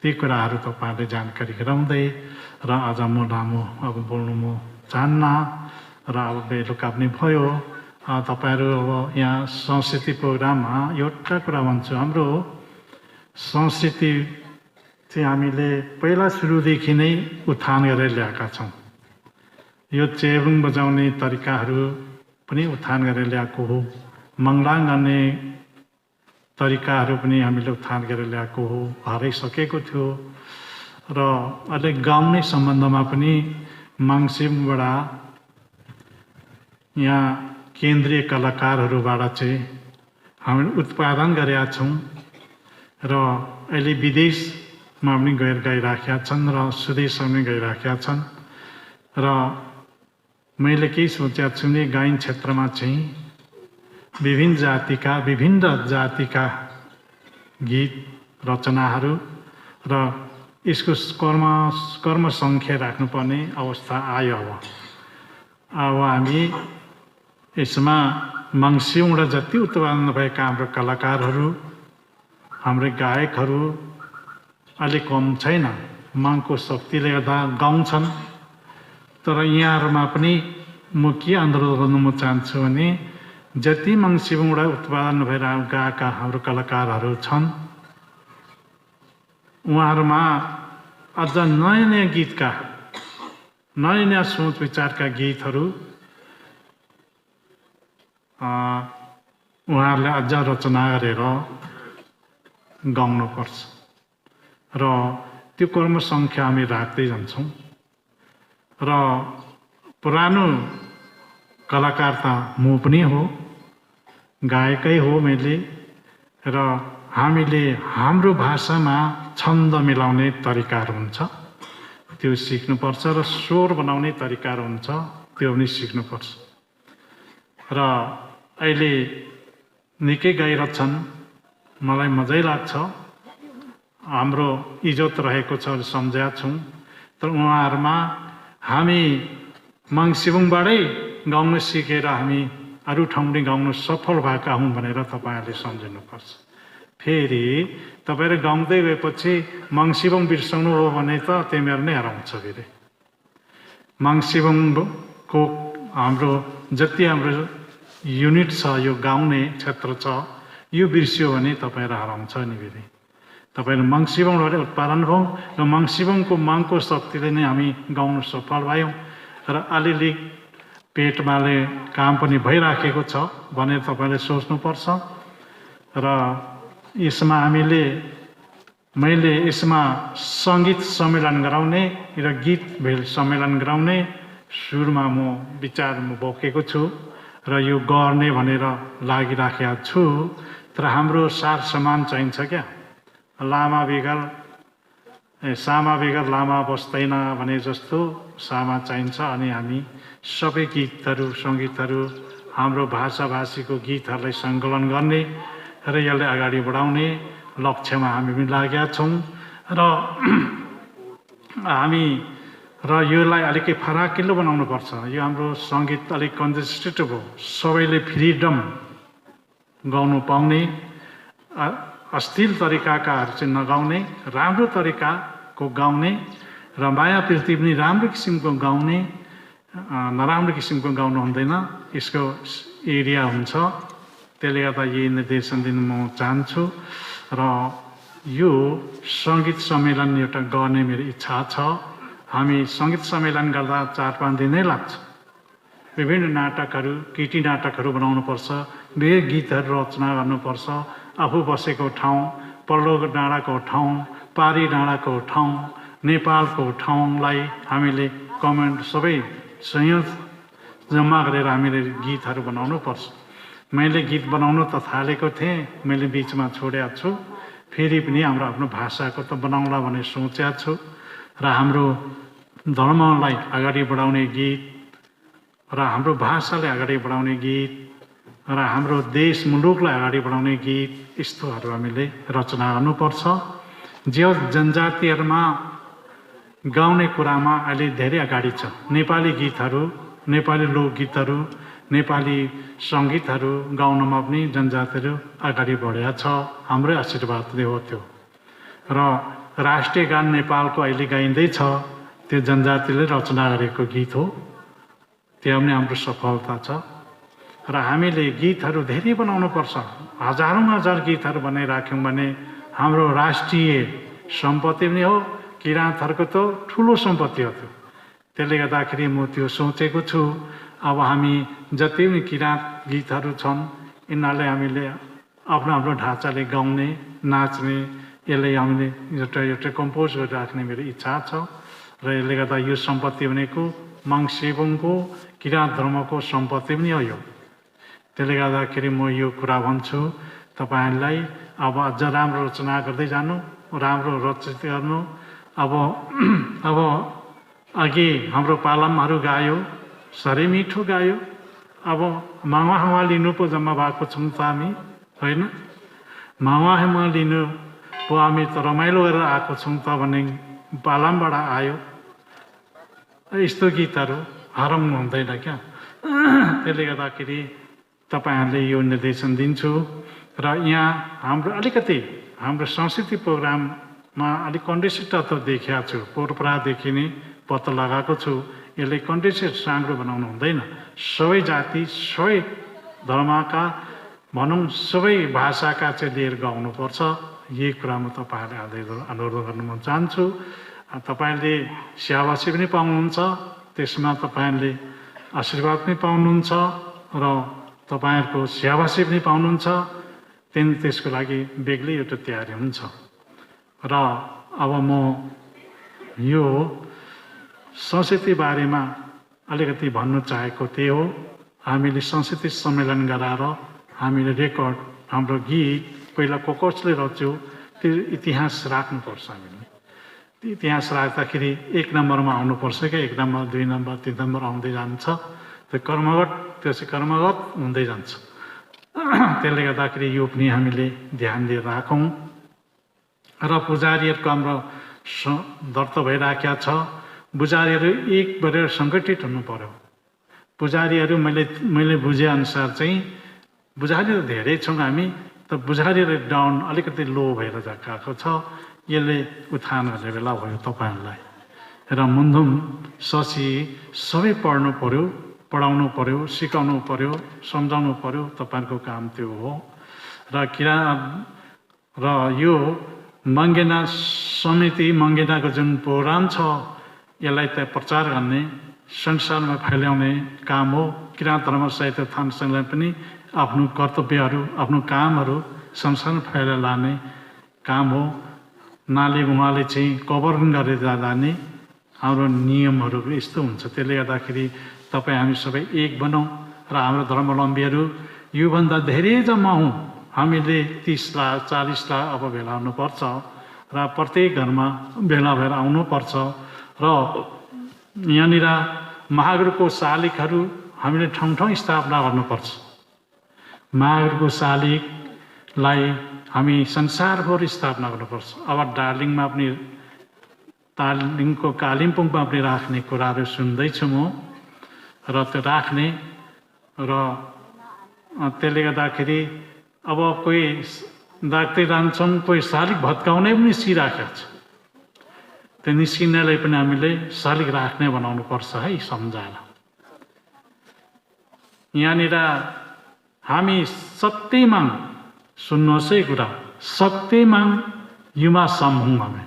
ती कुराहरू तपाईहरुले जानकारी गराउँदै र आज म लामो अब बोल्नु म चाहन्न र अब बेलुका पनि भयो तपाईहरु अब यहाँ संस्कृति प्रोग्राममा एउटा कुरा भन्छु हाम्रो संस्कृति चाहिँ हामीले पहिला सुरुदेखि नै उत्थान गरेर ल्याएका छौं यो चेबुङ बजाउने तरिकाहरू पनि उत्थान गरेर ल्याएको हो मंगलाङ गर्ने तरिकाहरू पनि हामीले उत्थान गरेर ल्याएको हो हराइसकेको थियो र अहिले गाउने सम्बन्धमा पनि माङसिमबाट यहाँ केन्द्रीय कलाकारहरूबाट चाहिँ हामीले उत्पादन गरेका छौं र अहिले विदेशमा पनि गइराखेका छन् र स्वदेशमा पनि गइराखेका छन् र मैले के सोचेको छु भने गायन क्षेत्रमा चाहिँ विभिन्न जातिका गीत रचनाहरू र यसको कर्म सङ्ख्या राख्नुपर्ने अवस्था आयो। अब हामी यसमा मङ्सिरबाट जति उत्पादन भएका हाम्रो कलाकारहरू, हाम्रो गायकहरू अलि कम छैन। मागको शक्तिले गर्दा गाउँछन्। तर यहाँहरूमा पनि म के अनुरोध गर्नु म चाहन्छु भने जति मङ्सिरबाट उत्पादन भएर गएका हाम्रो कलाकारहरू छन्, उहाँहरूमा अझ नयाँ नयाँ गीतका, नयाँ नयाँ सोच विचारका गीतहरू उहाँहरूले अझ रचना गरेर गाउनुपर्छ र त्यो कर्म सङ्ख्या हामी राख्दै जान्छौँ। र पुरानो कलाकार त म पनि हो, गायकै हो मैले। र हामीले हाम्रो भाषामा छन्द मिलाउने तरिकाहरू हुन्छ, त्यो सिक्नुपर्छ र स्वर बनाउने तरिकाहरू हुन्छ, त्यो पनि सिक्नुपर्छ। र अहिले निकै गाइरहेछन्, मलाई मजै लाग्छ। हाम्रो इज्जत रहेको छ सम्झेका छौँ। तर उहाँहरूमा हामी मङ्सिरबाटै गाउन सिकेर हामी अरू ठाउँ पनि गाउन सफल भएका हौँ भनेर तपाईँहरूले सम्झिनुपर्छ। फेरि तपाईँहरू गाउँदै गएपछि मङ्सिरङ बिर्साउनु हो भने त तिमीहरू नै हराउँछ। फेरि मङ्सिरङको हाम्रो जति हाम्रो युनिट छ, यो गाउने क्षेत्र छ, यो बिर्सियो भने तपाईँहरू हराउँछ नि। फेरि तपाईँहरू मङ्सिरङबाट उत्पादन भयौँ र मङ्सिरङको मागको शक्तिले नै हामी गाउन सफल भयौँ र अलिअलि पेटमाले काम पनि भइराखेको छ भनेर तपाईँले सोच्नुपर्छ। र यसमा मैले यसमा सङ्गीत सम्मेलन गराउने र गीत भेल सम्मेलन गराउने सुरुमा म विचार बोकेको छु र यो गर्ने भनेर लागिराखेको छु। तर हाम्रो सार सामान चाहिन्छ क्या। लामा बेगर सामा बेगर लामा बस्दैन भने जस्तो सामा चाहिन्छ। अनि हामी सबै गीतहरू, सङ्गीतहरू, हाम्रो भाषाभाषीको गीतहरूलाई सङ्कलन गर्ने र यसलाई अगाडि बढाउने लक्ष्यमा हामी पनि लागेका छौँ। र यसलाई अलिकति फराकिलो बनाउनुपर्छ। यो हाम्रो सङ्गीत अलिक कन्जेस्टेटिभ हो, सबैले फ्रिडम गाउनु पाउने, अश्लील तरिकाकाहरू चाहिँ नगाउने, राम्रो तरिकाको गाउने र माया प्रीति पनि राम्रो किसिमको गाउने, नराम्रो किसिमको गाउनु हुँदैन। यसको एरिया हुन्छ। त्यसले गर्दा यही निर्देशन दिन म चाहन्छु। र यो सङ्गीत सम्मेलन एउटा गर्ने मेरो इच्छा छ। हामी सङ्गीत सम्मेलन गर्दा 4-5 दिन नै लाग्छ। विभिन्न नाटकहरू, केटी नाटकहरू बनाउनुपर्छ, धेरै गीतहरू रचना गर्नुपर्छ। आफू बसेको ठाउँ, पल्लो डाँडाको ठाउँ, पारी डाँडाको ठाउँ, नेपालको ठाउँलाई हामीले कमेन्ट सबै संयोज जम्मा गरेर हामीले गीतहरू बनाउनुपर्छ। मैले गीत बनाउनु त थालेको थिएँ, मैले बिचमा छोडेको छु। फेरि पनि हाम्रो आफ्नो भाषाको त बनाउला भनेर सोचेको छु। र हाम्रो धर्मलाई अगाडि बढाउने गीत र हाम्रो भाषालाई अगाडि बढाउने गीत र हाम्रो देश मुलुकलाई अगाडि बढाउने गीत, यस्तोहरू हामीले रचना गर्नुपर्छ। जो जनजातिहरूमा गाउने कुरामा अहिले धेरै अगाडि छ। नेपाली गीतहरू, नेपाली लोकगीतहरू, नेपाली सङ्गीतहरू गाउनमा पनि जनजातिहरू अगाडि बढेको छ। हाम्रै आशीर्वादले हो त्यो। र राष्ट्रिय गान नेपालको अहिले गाइँदैछ, त्यो जनजातिले रचना गरेको गीत हो। त्यहाँ पनि हाम्रो सफलता छ। र हामीले गीतहरू धेरै बनाउनुपर्छ। हजारौँ हजार गीतहरू बनाइराख्यौँ भने हाम्रो राष्ट्रिय सम्पत्ति पनि हो। किराँतहरूको त ठुलो सम्पत्ति हो त्यो। त्यसले गर्दाखेरि म त्यो सोचेको छु। अब हामी जति पनि किराँत गीतहरू छन्, यिनीहरूलाई हामीले आफ्नो आफ्नो ढाँचाले गाउने, नाच्ने, यसलाई हामीले एउटा कम्पोज गरेर राख्ने मेरो इच्छा छ। र यसले गर्दा यो सम्पत्ति भनेको मङ्सिरङको किराँत धर्मको सम्पत्ति पनि हो यो। त्यसले गर्दाखेरि म यो कुरा भन्छु तपाईँहरूलाई, अब अझ राम्रो रचना गर्दै जानु, राम्रो रचित गर्नु। अब अघि हाम्रो पालमहरू गायो, साह्रै मिठो गायो। अब मामा लिनु पो जम्मा भएको छौँ त हामी, होइन? मावाहेमा लिनु पो हामी त रमाइलो गरेर आएको छौँ त भने पालामबाट आयो यस्तो गीतहरू हराउनु हुँदैन क्या। त्यसले गर्दाखेरि तपाईँहरूले यो निर्देशन दिन्छु र यहाँ हाम्रो अलिकति हाम्रो संस्कृति प्रोग्राममा अलिक कन्डिसन तत्त्व देखिएको छु, पोहोरपरादेखि नै पत्ता लगाएको छु। यसले कन्डिसन साङ्ग्रो बनाउनु हुँदैन, सबै जाति सबै धर्मका भनौँ सबै भाषाका चाहिँ लिएर गाउनुपर्छ। यही कुरा म तपाईँहरूले अनुरोध गर्न म चाहन्छु। तपाईँले स्याबासी पनि पाउनुहुन्छ, त्यसमा तपाईँहरूले आशीर्वाद पनि पाउनुहुन्छ र तपाईँहरूको स्याबासी पनि पाउनुहुन्छ। त्यसको लागि बेग्लै एउटा तयारी हुन्छ। र अब म यो संस्कृति बारेमा अलिकति भन्नु चाहेको त्यही हो। हामीले संस्कृति सम्मेलन गराएर हामीले रेकर्ड हाम्रो गीत पहिला कसले रच्यो त्यो इतिहास राख्नुपर्छ। हामीले त्यो इतिहास राख्दाखेरि 1 नम्बरमा आउनुपर्छ क्या। 1 नम्बर 2 नम्बर 3 नम्बर आउँदै जान्छ। त्यो कर्मगत हुँदै जान्छ। त्यसले गर्दाखेरि यो पनि हामीले ध्यान दिएर राखौँ। र पुजारीहरूको हाम्रो दर्ता भइराखेको छ। पुजारीहरू एक गरेर सङ्गठित हुनु पर्यो। पुजारीहरू मैले बुझेअनुसार चाहिँ पुजारी त धेरै छौँ हामी, त पुजारीहरू डाउन अलिकति लो भएर गएको छ। यसले उत्थान गर्ने बेला भयो तपाईँहरूलाई। र मुन्धुम शशी सबै पढ्नु पर्यो, पढाउनु पर्यो, सिकाउनु पर्यो, सम्झाउनु पर्यो। तपाईँहरूको काम त्यो हो। र यो मङ्गेना समिति, मङ्गेनाको जुन प्रोग्राम छ यसलाई त प्रचार गर्ने, संसारमा फैलाउने काम हो। किराँत धर्म साहित्य उत्थान सङ्घले पनि आफ्नो कर्तव्यहरू, आफ्नो कामहरू संसारमा फैलाएर लाने काम हो। नाली उहाँले चाहिँ कभर गरेर जाने हाम्रो नियमहरू यस्तो हुन्छ। त्यसले गर्दाखेरि तपाईँ हामी सबै एक बनौँ र हाम्रो धर्मावलम्बीहरू योभन्दा धेरै जम्मा हौँ। हामीले 30 लाख 40 लाख अब भेला हुनुपर्छ र प्रत्येक घरमा भेला भएर आउनुपर्छ। र यहाँनिर महागुरुको शालिगहरू हामीले ठाउँ ठाउँ स्थापना गर्नुपर्छ। महागुरुको शालिगलाई हामी संसारभरि स्थापना गर्नुपर्छ। अब दार्जिलिङमा पनि, दार्जिलिङको कालिम्पोङमा पनि राख्ने कुराहरू सुन्दैछु म। र त्यो राख्ने र त्यसले गर्दाखेरि अब कोही राख्दै जान्छौँ, कोही शालिग भत्काउने पनि निस्किराखेको छ। त्यो निस्किनेलाई पनि हामीले शालिग राख्ने बनाउनुपर्छ है, सम्झाएर। यहाँनिर हामी सत्यमाङ सुन्नुहोस् है कुरा, सत्यमाङ युमा सम हौँ हामी।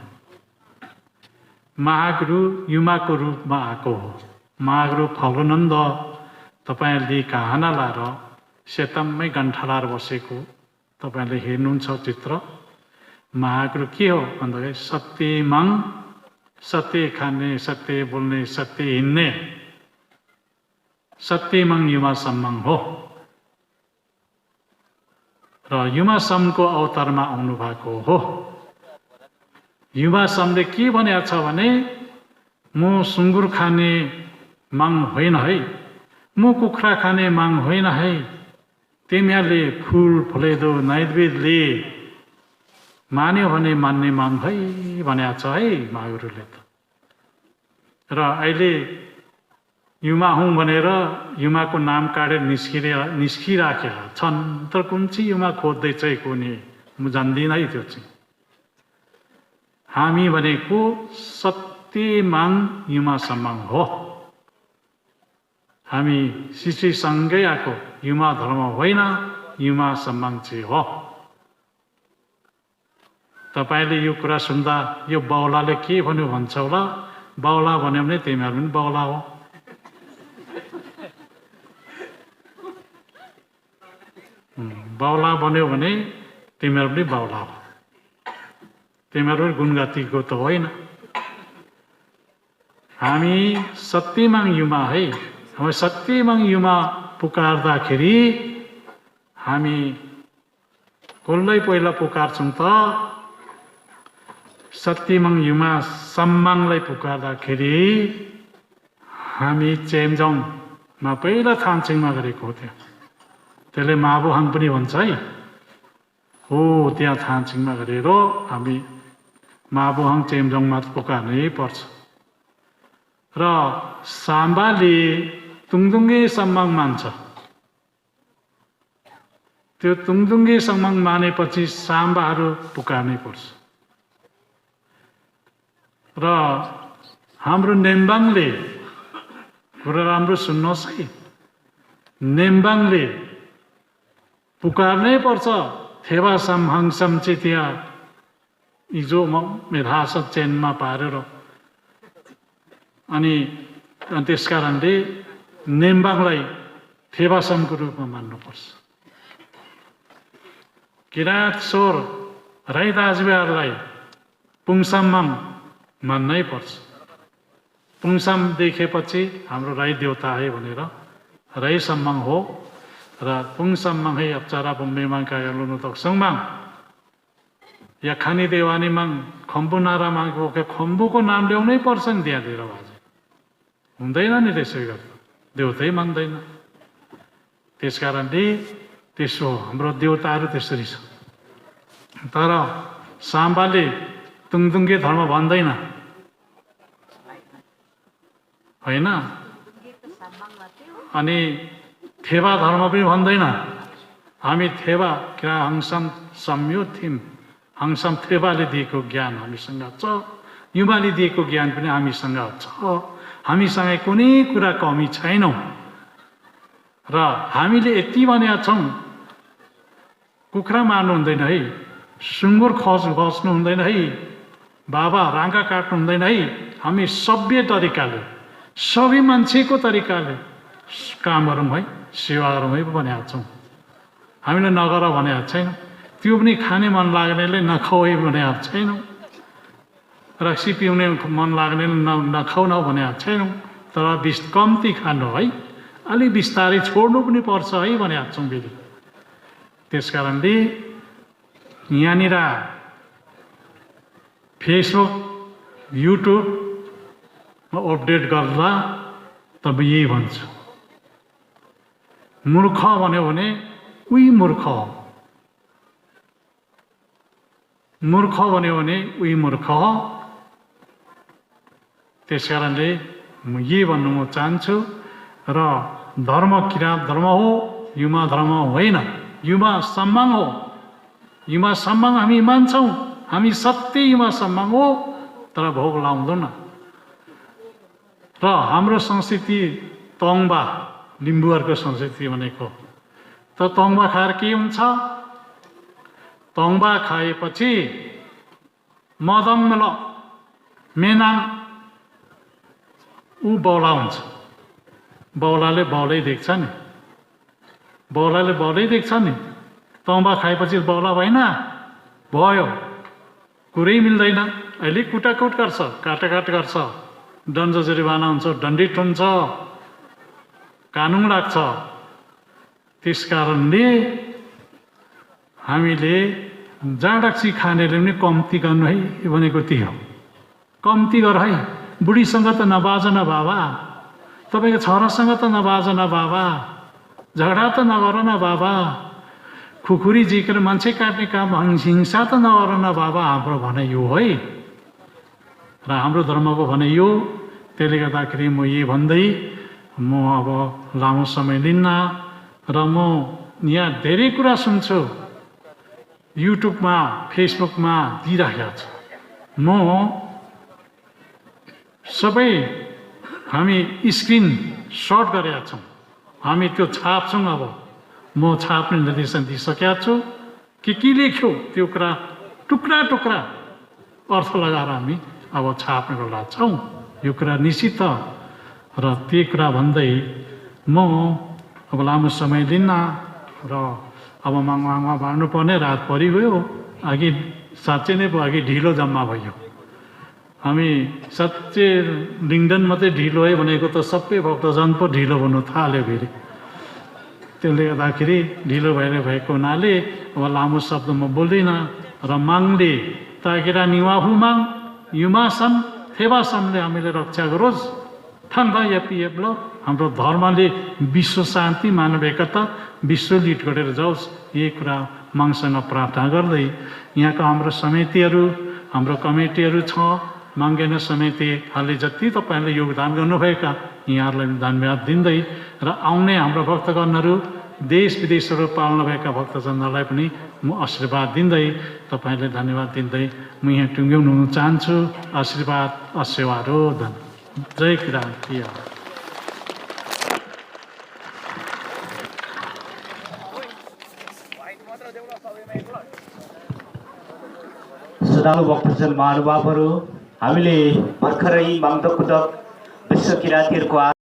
महागुरु युमाको रूपमा आएको हो। महागुरु फल्गुनन्द तपाईँहरूले कहाना लाएर सेतममै गन्ठा लाएर बसेको तपाईँहरूले हेर्नुहुन्छ चित्र। महागुरु के हो भन्दाखेरि सत्यमाङ, सत्य खाने, सत्य बोल्ने, सत्य हिँड्ने सत्यमाङ युमा सम्माङ हो। र युमा समको अवतारमा आउनु भएको हो। युमा समले के भनेको छ भने म सुँगुर खाने माग होइन है, म कुखुरा खाने माग होइन है, तिमीहरूले फुल फुलेदो नैवेद्यले मान्यो भने मान्ने माग है भनेको छ है महागुरुले त। र अहिले युमा हुँ भनेर युमाको नाम काटेर निस्किराखेका छन्। तर कुन चाहिँ युमा खोज्दैछ कुनै म जान्दिनँ है। त्यो चाहिँ हामी भनेको सत्यमाङ युमा सम्माङ हो। हामी शिष्यसँगै आएको युमा धर्म होइन, युमा सम्माङ चाहिँ हो। तपाईँले यो कुरा सुन्दा यो बाउलाले के भन्यो भन्छ होला। बाउला भन्यो भने तिमीहरू पनि बाउला हो। बाउला भन्यो भने तिमीहरू पनि बाउला हो। तिमीहरू पनि गुणगतिको त होइन। हामी सत्यमाङ युमा है। हामी सत्यमाङ युमा पुकार्दाखेरि हामी कसलाई पहिला पुकार्छौँ त? सत्यमाङ युमा सम्माङलाई पुकार्दाखेरि हामी चेम्जोङमा पहिला थानचिङमा गरेको हो। त्यसले माबुहाङ पनि भन्छ है। हो त्यहाँ थानचिङमा गरेर हामी माबुहाङ चेम्जोङमा पुकार्नै पर्छ र साम्बाले तुङदुङ्गे सम्माङ मान्छ त्यो तुङदुङ्गे सम्माङ मानेपछि साम्बाहरू पुकार्नै पर्छ र हाम्रो नेम्बाङले कुरा राम्रो सुन्नुहोस् है नेम्बाङले पुकार्नै पर्छ थेवासम हङसम चितिया हिजो हिरासत चेनमा पारेर अनि त्यस कारणले नेम्बाङलाई थेवासमको रूपमा मान्नुपर्छ किराँत स्वर राई दाजुभाइहरूलाई पुङसम्माङ मान्नै पर्छ पुङसम देखेपछि हाम्रो राई देवता है भनेर राई सम्माङ हो र पुङसम्माङ है अप्चारा बुम्बेमाङ कायालुनु तक्सङमाङ या खानी देवानीमाङ खम्बु नारामाङको खम्बुको नाम ल्याउनै पर्छ नि त्यहाँतिर बाजे हुँदैन नि त्यसै गर्दा देउतै मान्दैन त्यस कारणले त्यसो हाम्रो देउताहरू त्यसरी छ तर साम्बाले तुङदुङ्गे धर्म भन्दैन होइन अनि थेवा धर्म पनि भन्दैन हामी थेवा क्या हङसम सम्यो थिम हङसम थेवाले दिएको ज्ञान हामीसँग छ युवाले दिएको ज्ञान पनि हामीसँग छ हामीसँग कुनै कुरा कमी छैनौँ र हामीले यति भनेका छौँ कुखुरा मार्नु हुँदैन है सुँगुर खस्नु हुँदैन है बाबा राँगा काट्नु हुँदैन है हामी सभ्य तरिकाले सबै मान्छेको तरिकाले काम गरौँ है सेवा गरौँ है भनेका छौँ हामीले नगर भनेका छैनौँ त्यो पनि खाने मन लाग्नेले नखाऊ है भनेका छैनौँ रक्सी पिउने मन लाग्नेले नखाऊ न भनेका छैनौँ तर कम्ती खानु है अलिक बिस्तारै छोड्नु पनि पर्छ है भनेका छौँ फेरि त्यस कारणले यहाँनिर फेसबुक युट्युबमा अपडेट गर्दा तब यही भन्छु मूर्ख भन्यो भने उही मूर्ख हो मूर्ख भन्यो भने उही मूर्ख हो त्यस कारणले म यही भन्नु म चाहन्छु र धर्म किराँत धर्म हो युमा धर्म होइन युमा सम्मान हो युमा सम्मान हामी मान्छौँ हामी सत्य युमा सम्मान हो तर भोग लाउँदैन र हाम्रो संस्कृति तोङबा लिम्बुहरूको संस्कृति भनेको त तोङबा खाएर के हुन्छ तोङबा खाएपछि मदङ्गल मेनाङ ऊ बौला हुन्छ बौलाले बौलै देख्छ नि बौलाले बौलै देख्छ नि तोङबा खाएपछि बौला भएन भयो कुरै मिल्दैन अहिले कुटाकुट गर्छ काटाकाट गर्छ दण्ड जरिवाना हुन्छ दण्डित हुन्छ कानुन लाग्छ त्यस कारणले हामीले जाँडाक्सी खानेले पनि कम्ती गर्नु है भनेको त्यही हो कम्ती गर है बुढीसँग त नबाज न बाबा तपाईँको छोरासँग त नबाज न बाबा झगडा त नगर न बाबा खुकुरी जिकेर मान्छे काट्ने काम हिंसा त नगर न बाबा हाम्रो भनाइ यो है र हाम्रो धर्मको भनाइ यो त्यसले गर्दाखेरि म यही भन्दै म अब लामो समय लिन्न र म यहाँ धेरै कुरा सुन्छु युट्युबमा फेसबुकमा दिइराखेको छु म सबै हामी स्क्रिन सर्ट गरेका छौँ हामी त्यो छाप्छौँ अब म छाप्ने निर्देशन दिइसकेका छु के लेख्यो त्यो कुरा टुक्रा टुक्रा अर्थ लगाएर हामी अब छाप्ने बेला छौँ यो कुरा निश्चित र त्यही कुरा भन्दै म अब लामो समय लिन्न र अब माङमा बाँड्नुपर्ने रात परिगयो अघि साँच्चै नै अघि ढिलो जम्मा भयो हामी साँच्चै लिङ्गडन मात्रै ढिलो है भनेको त सबै भक्तजन पो ढिलो भन्नु थाल्यो फेरि त्यसले गर्दाखेरि ढिलो भएको हुनाले अब लामो शब्द म बोल्दिनँ र माङले ताकेरा निवाहु माङ युमासम थेवासमले हामीले रक्षा गरोस् ठान्दा यपिएप्ल हाम्रो धर्मले विश्व शान्ति मानव एकता विश्व लिड गरेर जाओस् यही कुरा मागसँग प्रार्थना गर्दै यहाँका हाम्रो समितिहरू हाम्रो कमिटीहरू छ माङ्गेन समितिहरूले जति तपाईँहरूले योगदान गर्नुभएका यहाँहरूलाई धन्यवाद दिँदै र आउने हाम्रो भक्तगणहरू देश विदेशहरू पाल्नुभएका भक्तजनहरूलाई पनि म आशीर्वाद दिँदै तपाईँहरूले धन्यवाद दिँदै म यहाँ टुङ्ग्याउनु चाहन्छु। आशीर्वाद आशीर्वादोधन। जय क्रान्ति। श्रद्धालु भक्तजन महानुभावहरू, हामीले भर्खरै माग्दकुदक विश्व किराँतीहरूको